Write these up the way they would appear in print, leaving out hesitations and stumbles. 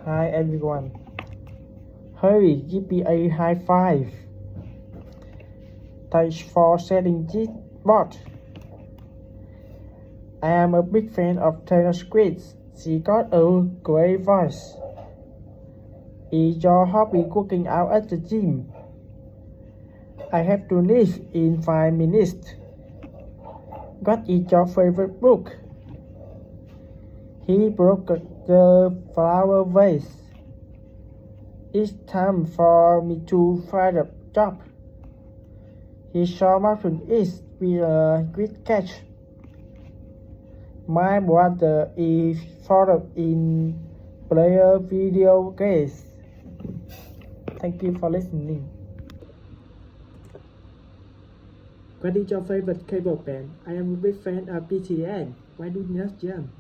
Hi everyone. Hurry, give me a high five. Thanks for setting this board. I am a big fan of Taylor Swift. She got a great voice. Is your hobby working out at the gym? I have to leave in 5 minutes. What is your favorite book? He broke the flower vase. It's time for me to find a job. He saw Martin is with a great catch. My brother is followed in player video games. Thank you for listening. What is your favorite K-pop band? I am a big fan of BTS. Why do you not jump?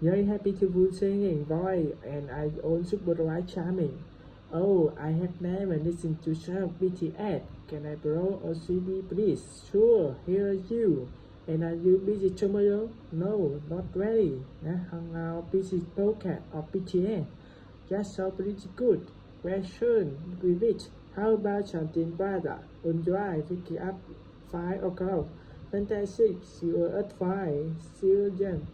Very happy to singing voice and I own super right charming. Oh, I have never listened to some BTS. Can I borrow a CD please? Sure, here is you. And are you busy tomorrow? No, not really. Let's hang out busy podcast of BTS. Just so pretty good. Well, soon we reach. How about something better? On drive, waking up 5 o'clock. Fantastic. See you at 5. See you then.